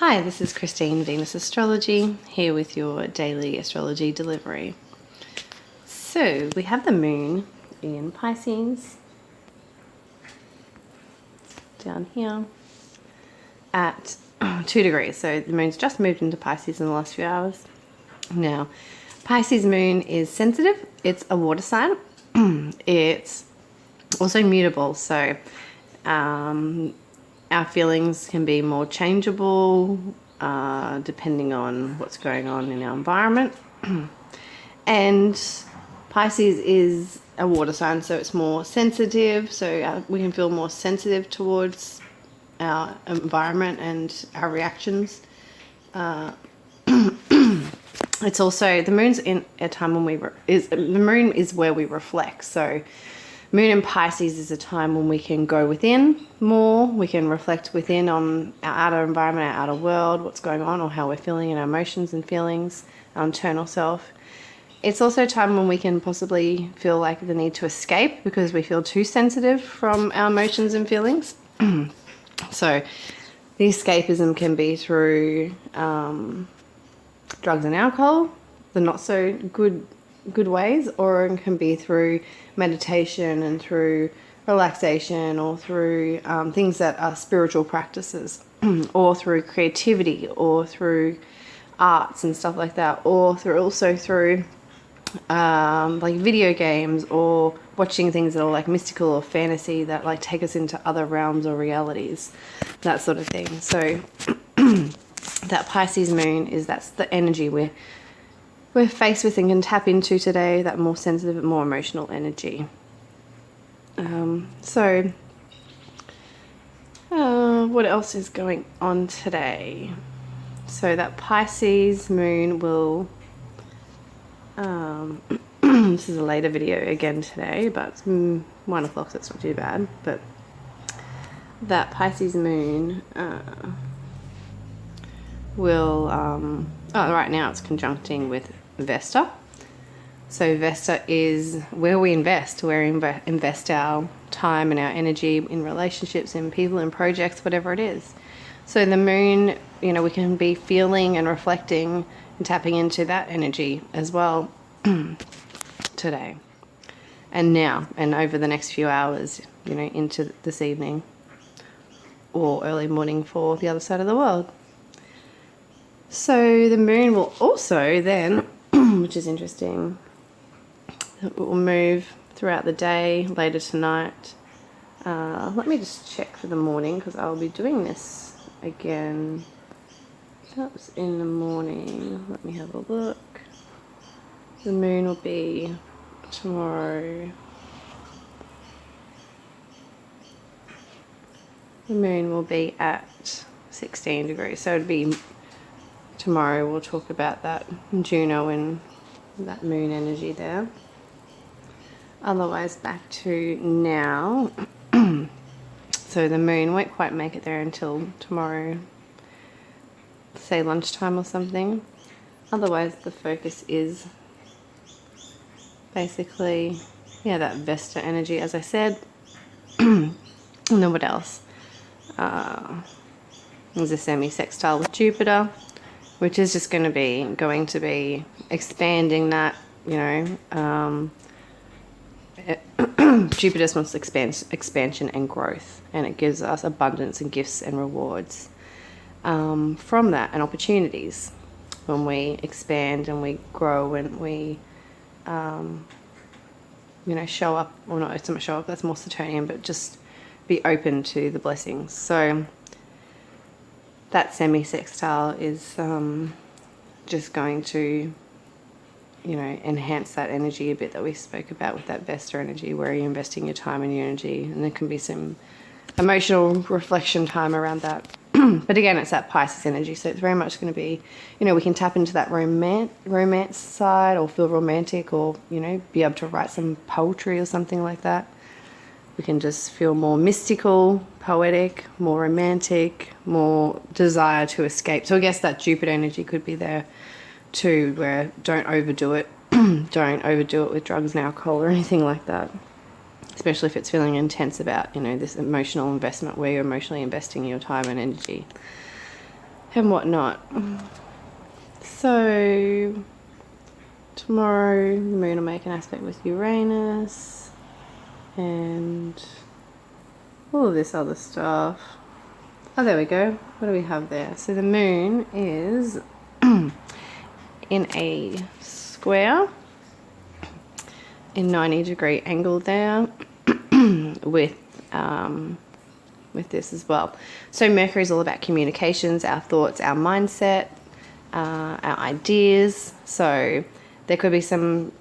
Hi, this is Christine, Venus Astrology, here with your daily astrology delivery. So, we have the moon in Pisces, down here, at 2 degrees. So, the moon's just moved into Pisces in the last few hours. Now, Pisces moon is sensitive, it's a water sign, it's also mutable, so our feelings can be more changeable depending on what's going on in our environment. And Pisces is a water sign, so it's more sensitive, so we can feel more sensitive towards our environment and our reactions. It's also, the moon's in a time when the moon is where we reflect, so moon in Pisces is a time when we can go within more, we can reflect within on our outer environment, our outer world, what's going on, or how we're feeling in our emotions and feelings, our internal self. It's also a time when we can possibly feel like the need to escape because we feel too sensitive from our emotions and feelings. So the escapism can be through drugs and alcohol, the not so good ways, or it can be through meditation and through relaxation, or through things that are spiritual practices, or through creativity, or through arts and stuff like that, or through like video games, or watching things that are like mystical or fantasy that like take us into other realms or realities, that sort of thing. So that Pisces moon that's the energy we're faced with and can tap into today, that more sensitive and more emotional energy. What else is going on today? So that Pisces moon will, this is a later video again today, but it's 1 o'clock, so it's not too bad, but that Pisces moon will, right now it's conjuncting with Vesta. So Vesta is where we invest, invest our time and our energy in relationships, in people, in projects, whatever it is. So the moon, we can be feeling and reflecting and tapping into that energy as well today. And now, and over the next few hours, into this evening or early morning for the other side of the world. So the moon will also then, which is interesting, it will move throughout the day, later tonight. Let me just check for the morning because I'll be doing this again. That's in the morning. Let me have a look. The moon will be tomorrow. The moon will be at 16 degrees. So it'd be tomorrow. We'll talk about that Juno and that moon energy there. Otherwise, back to now. So the moon won't quite make it there until tomorrow, say lunchtime or something. Otherwise, the focus is basically, that Vesta energy, as I said. And then what else? There's a semi-sextile with Jupiter, which is just going to be expanding that, Jupiter wants expansion and growth, and it gives us abundance and gifts and rewards from that, and opportunities when we expand and we grow and we show up, or not, it's not show up, that's more Saturnian, but just be open to the blessings. So that semi-sextile is just going to enhance that energy a bit that we spoke about with that Vesta energy, where you're investing your time and your energy, and there can be some emotional reflection time around that. But again, it's that Pisces energy, so it's very much going to be, we can tap into that romance side, or feel romantic, or be able to write some poetry or something like that. We can just feel more mystical, poetic, more romantic, more desire to escape. So I guess that Jupiter energy could be there too, where don't overdo it. Don't overdo it with drugs and alcohol or anything like that, especially if it's feeling intense about this emotional investment where you're emotionally investing your time and energy. and whatnot. So tomorrow the moon will make an aspect with Uranus and all of this other stuff. Oh, there we go. What do we have there? So the moon is in a square in 90-degree angle there with this as well. So Mercury is all about communications, our thoughts, our mindset, our ideas. So there could be some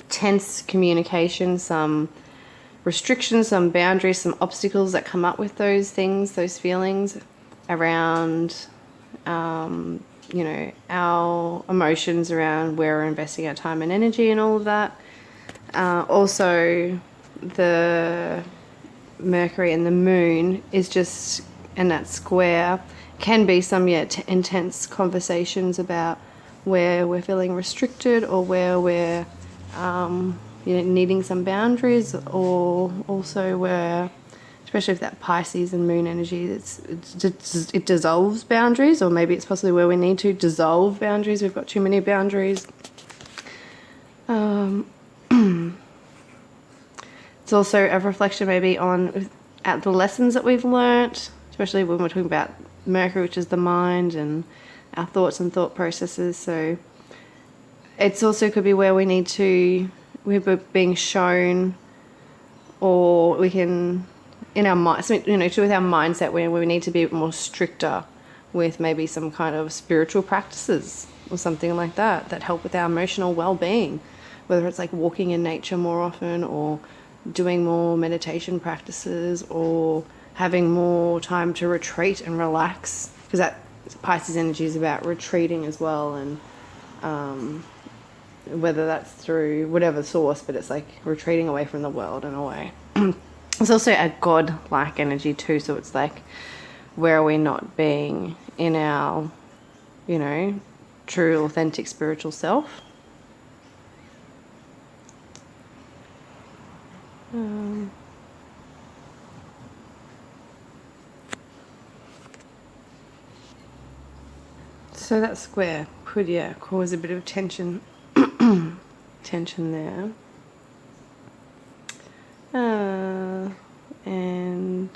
tense communication, some restrictions, some boundaries, some obstacles that come up with those things, those feelings around, you know, our emotions around where we're investing our time and energy and all of that. Also, the Mercury and the moon is just, and that square can be some intense conversations about where we're feeling restricted or where we're you know, needing some boundaries, or also where, especially if that Pisces and moon energy, it dissolves boundaries, or maybe it's possibly where we need to dissolve boundaries. We've got too many boundaries. It's also a reflection maybe on at the lessons that we've learnt, especially when we're talking about Mercury, which is the mind and our thoughts and thought processes. So it's also could be where we need to, we're being shown, or we can, in our mind, you know, with our mindset, where we need to be more stricter with maybe some kind of spiritual practices or something like that that help with our emotional well-being, whether it's like walking in nature more often, or doing more meditation practices, or having more time to retreat and relax, because that Pisces energy is about retreating as well, and whether that's through whatever source, but it's like retreating away from the world in a way. It's also a god-like energy too, so it's like, where are we not being in our, you know, true, authentic spiritual self? So that square could, yeah, cause a bit of tension, tension there. And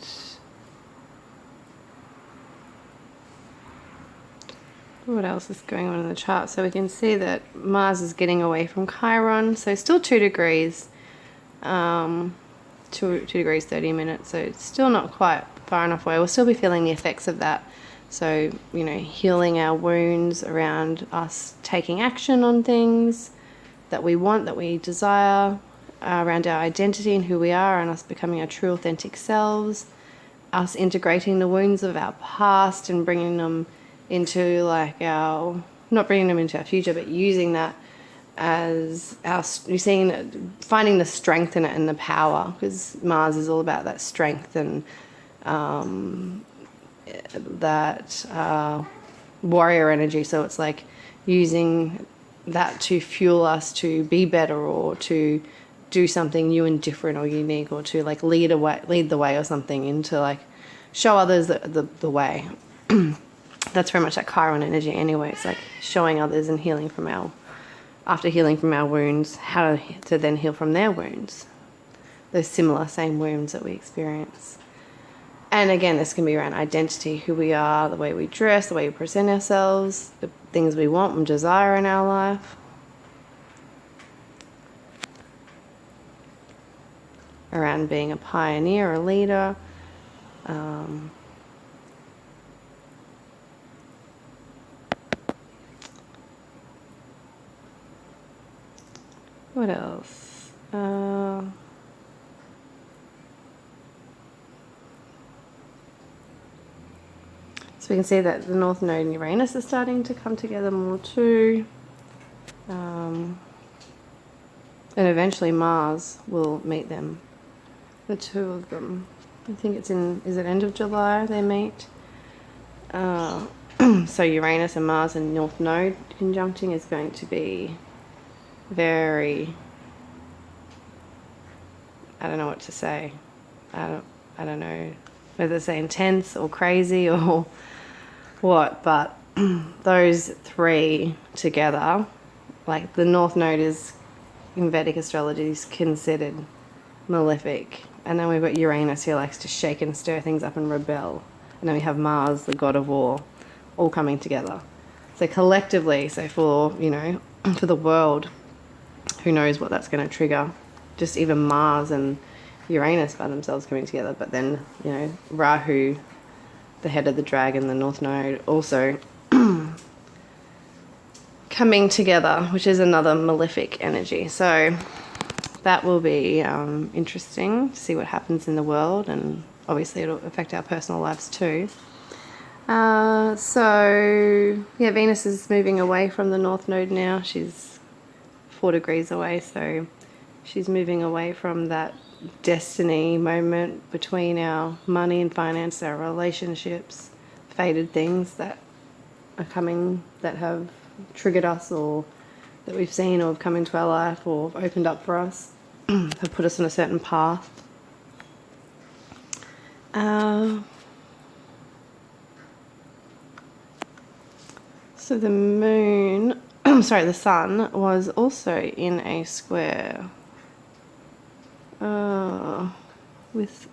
what else is going on in the chart? So we can see that Mars is getting away from Chiron, so still 2 degrees, 2 degrees 30 minutes, so it's still not quite far enough away. We'll still be feeling the effects of that. So, you know, healing our wounds around us taking action on things that we want, that we desire, around our identity and who we are, and us becoming our true authentic selves, us integrating the wounds of our past and bringing them into like our, not bringing them into our future, but using that as our, you're seeing, finding the strength in it and the power, because Mars is all about that strength and that warrior energy. So it's like using that to fuel us to be better, or to do something new and different or unique, or to like lead the way or something, into like show others the way. That's very much that Chiron energy anyway. It's like showing others and healing from our, after healing from our wounds, how to then heal from their wounds, those similar same wounds that we experience. And again, this can be around identity, who we are, the way we dress, the way we present ourselves, the things we want and desire in our life. Around being a pioneer, a leader. What else? So we can see that the North Node and Uranus are starting to come together more too. And eventually Mars will meet them, the two of them. I think it's in, is it end of July they meet? So Uranus and Mars and North Node conjuncting is going to be very, I don't know what to say. I don't know whether to say intense or crazy or what, but those three together, like the North Node is, in Vedic astrology, is considered malefic. And then we've got Uranus, who likes to shake and stir things up and rebel. And then we have Mars, the god of war, all coming together. So collectively, so for, you know, for the world, who knows what that's going to trigger. Just even Mars and Uranus by themselves coming together. But then, you know, Rahu, the head of the dragon, the North Node, also coming together, which is another malefic energy. So that will be interesting to see what happens in the world, and obviously it'll affect our personal lives too. So yeah, Venus is moving away from the North Node now. She's 4 degrees away, so she's moving away from that destiny moment between our money and finance, our relationships, fated things that are coming, that have triggered us, or that we've seen or have come into our life or have opened up for us, have put us on a certain path. So the moon, sorry, the sun was also in a square with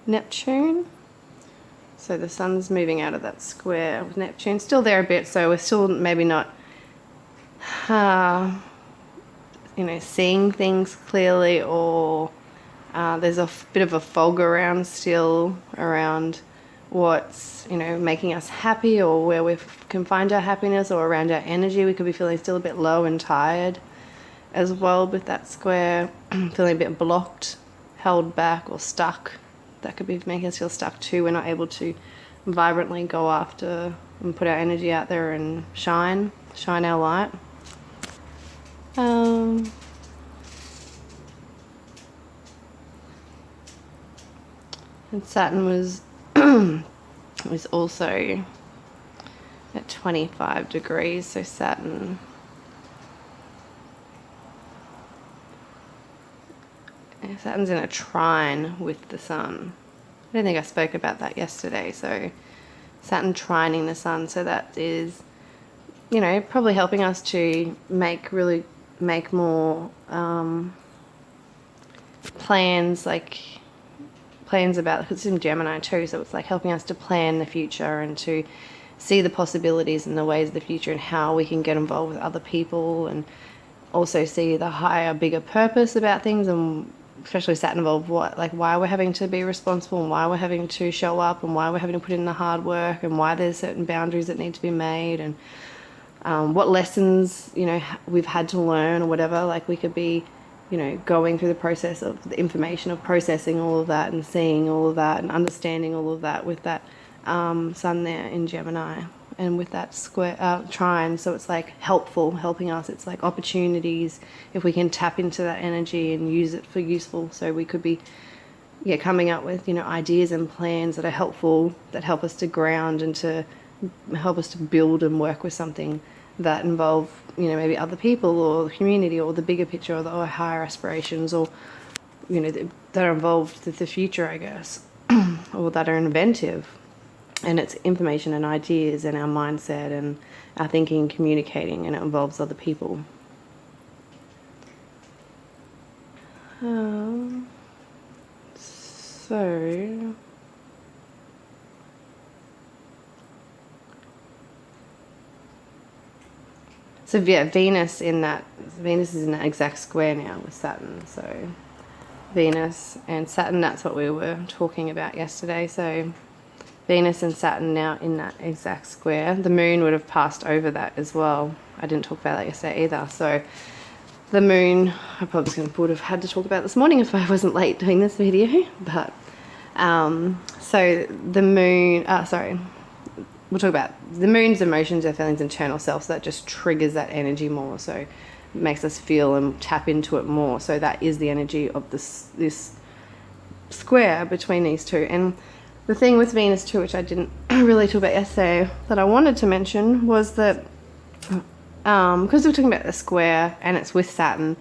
Neptune. So the sun's moving out of that square with Neptune. Still there a bit, so we're still maybe not, you know, seeing things clearly, or there's a bit of a fog around still around what's, you know, making us happy, or where we can find our happiness, or around our energy. We could be feeling still a bit low and tired as well with that square, feeling a bit blocked, held back, or stuck. That could be making us feel stuck too. We're not able to vibrantly go after and put our energy out there and shine our light. And Saturn was was also at 25 degrees, so Saturn's in a trine with the sun. I don't think I spoke about that yesterday. So Saturn trining the sun, so that is, you know, probably helping us to make more plans, about, because it's in Gemini too, so it's like helping us to plan the future and to see the possibilities and the ways of the future, and how we can get involved with other people, and also see the higher, bigger purpose about things, and especially Saturn involved why we're having to be responsible, and why we're having to show up, and why we're having to put in the hard work, and why there's certain boundaries that need to be made, and what lessons, you know, we've had to learn or whatever. Like we could be, you know, going through the process of the information of processing all of that and seeing all of that and understanding all of that with that sun there in Gemini, and with that square trine. So it's like helping us. It's like opportunities if we can tap into that energy and use it for useful. So we could be, yeah, coming up with, you know, ideas and plans that are helpful, that help us to ground and to help us to build and work with something that involve, you know, maybe other people or the community or the bigger picture, or the higher aspirations, or, you know, that are involved with the future, I guess, or that are inventive. And it's information and ideas and our mindset and our thinking, communicating, and it involves other people. So yeah, Venus is in that exact square now with Saturn. So Venus and Saturn, that's what we were talking about yesterday. So Venus and Saturn now in that exact square. The moon would have passed over that as well. I didn't talk about that yesterday either. So the moon, I probably would have had to talk about this morning if I wasn't late doing this video. But so the moon, we'll talk about the moon's emotions, our feelings, internal self. So that just triggers that energy more. So it makes us feel and tap into it more. So that is the energy of this square between these two. And the thing with Venus too, which I didn't really talk about yesterday, that I wanted to mention was that because we're talking about the square and it's with Saturn,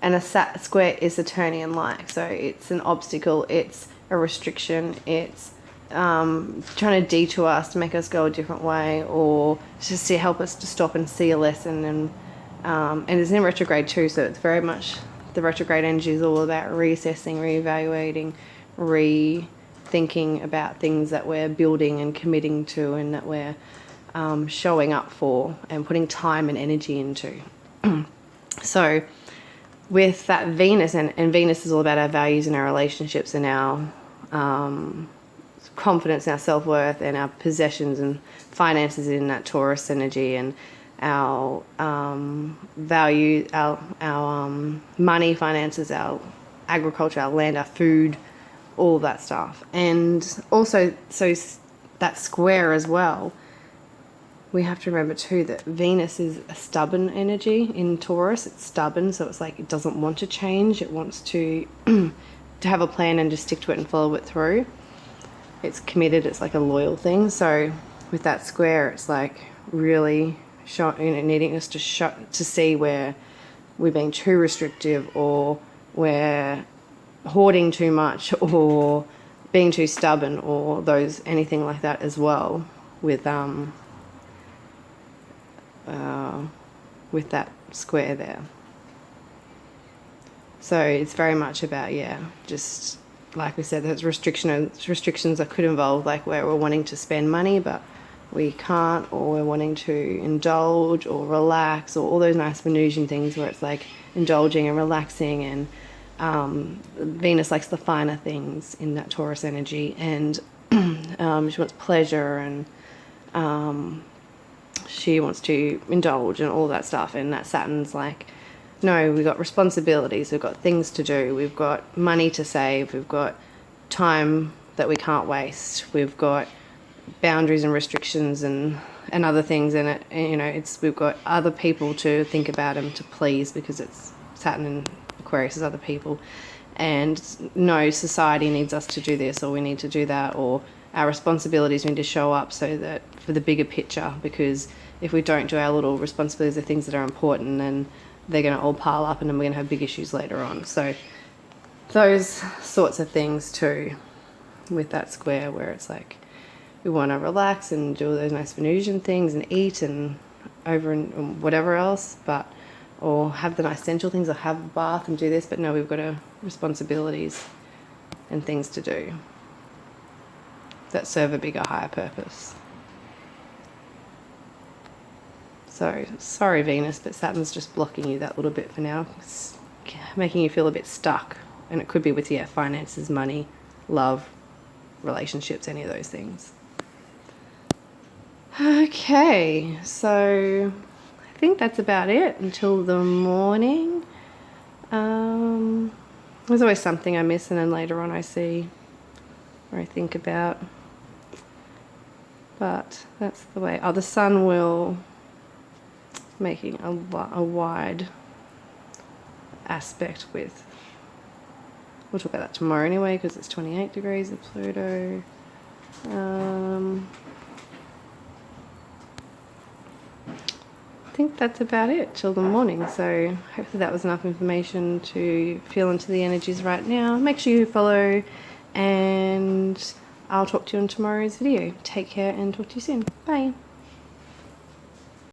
and a square is Saturnian-like, so it's an obstacle, it's a restriction, it's trying to detour us to make us go a different way, or just to help us to stop and see a lesson. And it's in retrograde too, so it's very much, the retrograde energy is all about reassessing, reevaluating, rethinking about things that we're building and committing to, and that we're showing up for and putting time and energy into. So with that Venus, and Venus is all about our values and our relationships and our confidence and our self-worth and our possessions and finances in that Taurus energy, and our value, our money, finances, our agriculture, our land, our food, all that stuff. And also, so that square as well, we have to remember too that Venus is a stubborn energy in Taurus. It's stubborn, so it's like it doesn't want to change. It wants to to have a plan and just stick to it and follow it through. It's committed. It's like a loyal thing. So with that square, it's like really needing us to see where we're being too restrictive, or we're hoarding too much, or being too stubborn, or anything like that as well with that square there. So it's very much about, just like we said, there's restrictions that could involve like where we're wanting to spend money but we can't, or we're wanting to indulge or relax, or all those nice Venusian things where it's like indulging and relaxing, and Venus likes the finer things in that Taurus energy, and she wants pleasure, and she wants to indulge and all that stuff. And that Saturn's like, no, we've got responsibilities, we've got things to do, we've got money to save, we've got time that we can't waste, we've got boundaries and restrictions and other things in it. And, we've got other people to think about and to please, because it's Saturn and Aquarius is other people. And no, society needs us to do this, or we need to do that, or our responsibilities need to show up so that for the bigger picture, because if we don't do our little responsibilities, the things that are important, then they're going to all pile up, and then we're going to have big issues later on. So those sorts of things too with that square, where it's like we want to relax and do all those nice Venusian things and eat and whatever else, or have the nice sensual things, or have a bath and do this, but no, we've got responsibilities and things to do that serve a bigger, higher purpose. So, sorry Venus, but Saturn's just blocking you that little bit for now. It's making you feel a bit stuck. And it could be with, finances, money, love, relationships, any of those things. Okay, so I think that's about it until the morning. There's always something I miss, and then later on I see, or I think about. But that's the way. The sun will making a wide aspect with, we'll talk about that tomorrow anyway, because it's 28 degrees of Pluto. I think that's about it till the morning, so hopefully that was enough information to feel into the energies right now. Make sure you follow, and I'll talk to you in tomorrow's video. Take care and talk to you soon. Bye.